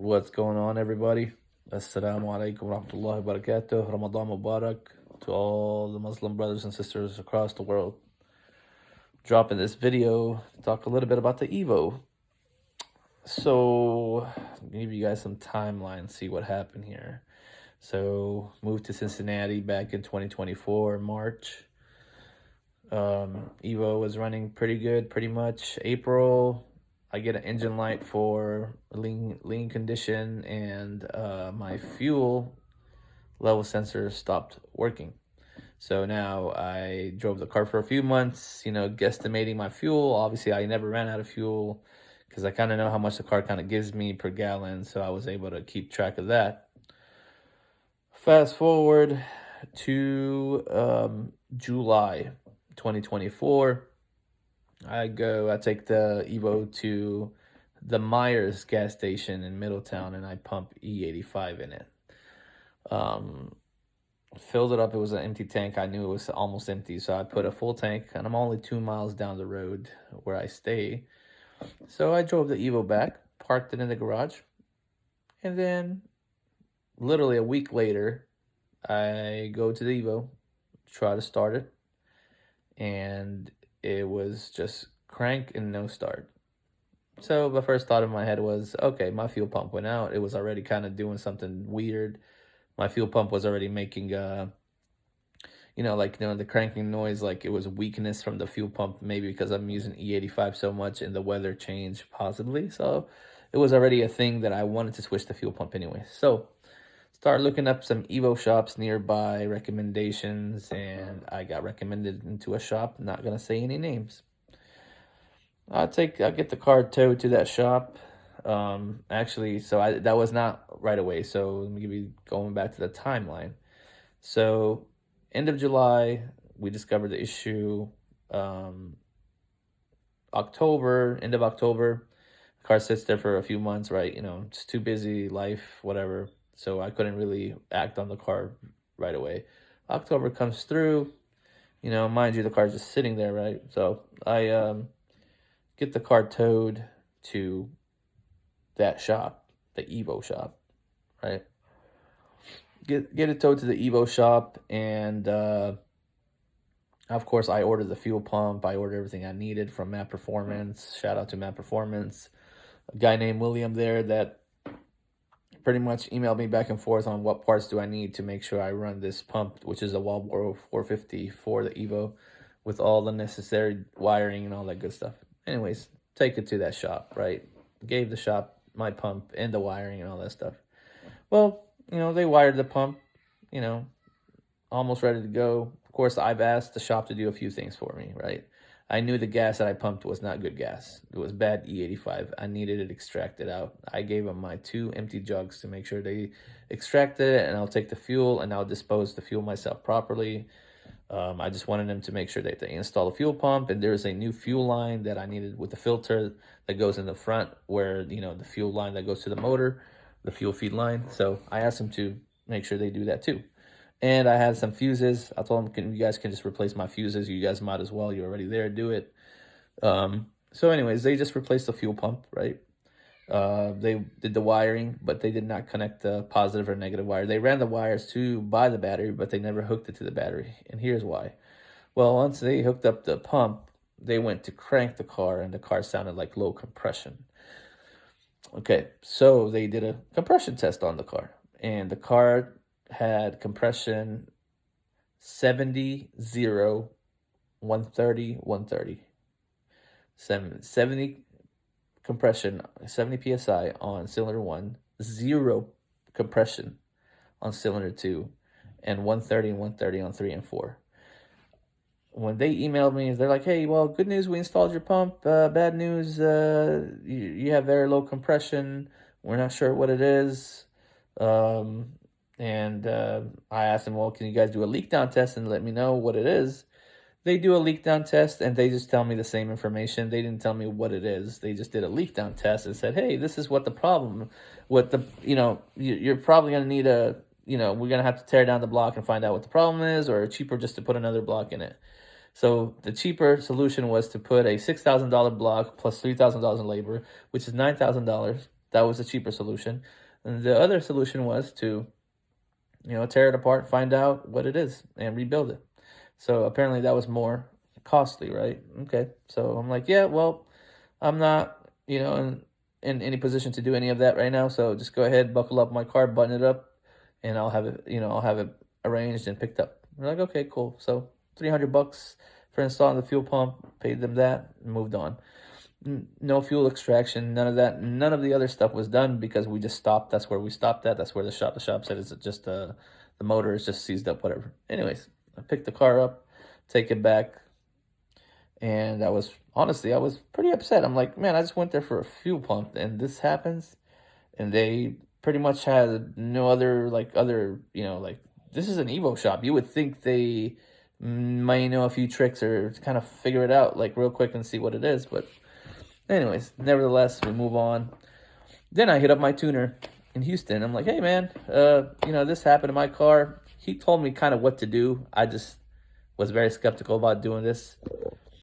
What's going on, everybody? Assalamu alaikum wa rahmatullahi wa barakatuh. Ramadan Mubarak to all the Muslim brothers and sisters across the world. Dropping this video to talk a little bit about the Evo. So, give you guys some timeline, see what happened here. So, moved to Cincinnati back in 2024, March. Evo was running pretty good, pretty much. April, I get an engine light for lean condition, and my fuel level sensor stopped working. So now I drove the car for a few months, guesstimating my fuel. Obviously, I never ran out of fuel because I kind of know how much the car kind of gives me per gallon, so I was able to keep track of that. Fast forward to July 2024. I take the Evo to the Myers gas station in Middletown, and I pump E85 in it. Filled it up. It was an empty tank. I knew it was almost empty, so I put a full tank, and I'm only 2 miles down the road where I stay. So I drove the Evo back, parked it in the garage, and then literally a week later, I go to the Evo, try to start it, and it was just crank and no start. So the first thought in my head was, okay, my fuel pump went out. It was already kind of doing something weird. My fuel pump was already making, the cranking noise, like it was weakness from the fuel pump, maybe because I'm using E85 so much and the weather changed possibly. So it was already a thing that I wanted to switch the fuel pump anyway. So start looking up some Evo shops nearby, recommendations, and I got recommended into a shop. Not gonna say any names. I'll get the car towed to that shop. Actually, that was not right away. So let me give you going back to the timeline. So end of July, we discovered the issue. October, end of October, the car sits there for a few months, right? Just too busy, life, whatever. So I couldn't really act on the car right away. October comes through, mind you, the car's just sitting there, right? So I get the car towed to that shop, the Evo shop, right? Get it towed to the Evo shop, and of course, I ordered the fuel pump. I ordered everything I needed from Map Performance. Shout out to Map Performance. A guy named William there that pretty much emailed me back and forth on what parts do I need to make sure I run this pump, which is a Walbro 450 for the Evo, with all the necessary wiring and all that good stuff. Anyways, take it to that shop, right? Gave the shop my pump and the wiring and all that stuff. Well, they wired the pump, almost ready to go. Of course, I've asked the shop to do a few things for me, right? I knew the gas that I pumped was not good gas. It was bad E85. I needed it extracted out. I gave them my 2 empty jugs to make sure they extracted it, and I'll take the fuel and I'll dispose the fuel myself properly. I just wanted them to make sure that they install a fuel pump, and there's a new fuel line that I needed with the filter that goes in the front where, the fuel line that goes to the motor, the fuel feed line. So I asked them to make sure they do that too. And I had some fuses. I told them, you guys can just replace my fuses. You guys might as well. You're already there. Do it. So anyways, they just replaced the fuel pump, right? They did the wiring, but they did not connect the positive or negative wire. They ran the wires by the battery, but they never hooked it to the battery. And here's why. Well, once they hooked up the pump, they went to crank the car, and the car sounded like low compression. Okay, so they did a compression test on the car, and the car had compression 70, 0, 130, 130. 70 compression, 70 psi on cylinder 1, 0 compression on cylinder 2, and 130 and 130 on 3 and 4. When they emailed me, they're like, hey, well, good news, we installed your pump. Bad news, you have very low compression. We're not sure what it is. And I asked them, well, can you guys do a leak down test and let me know what it is? They do a leak down test, and they just tell me the same information. They didn't tell me what it is. They just did a leak down test and said, hey, this is what the problem with the, you're probably going to need we're going to have to tear down the block and find out what the problem is, or cheaper just to put another block in it. So the cheaper solution was to put a $6,000 block plus $3,000 in labor, which is $9,000. That was a cheaper solution. And the other solution was to, tear it apart, find out what it is, and rebuild it. So apparently that was more costly, right? Okay. So I'm like, yeah, well, I'm not, in any position to do any of that right now. So just go ahead, buckle up my car, button it up, and I'll have it arranged and picked up. We're like, okay, cool. So $300 for installing the fuel pump, paid them that, and moved on. No fuel extraction, none of that. None of the other stuff was done because we just stopped. That's where we stopped at. That's where the shop said it's just the motor is just seized up, whatever. Anyways, I picked the car up, take it back, and I was pretty upset. I'm like, man, I just went there for a fuel pump and this happens, and they pretty much had no other like this is an Evo shop. You would think they might know a few tricks or kind of figure it out like real quick and see what it is, but anyways, nevertheless, we move on. Then I hit up my tuner in Houston. I'm like, hey man, this happened to my car. He told me kind of what to do. I just was very skeptical about doing this.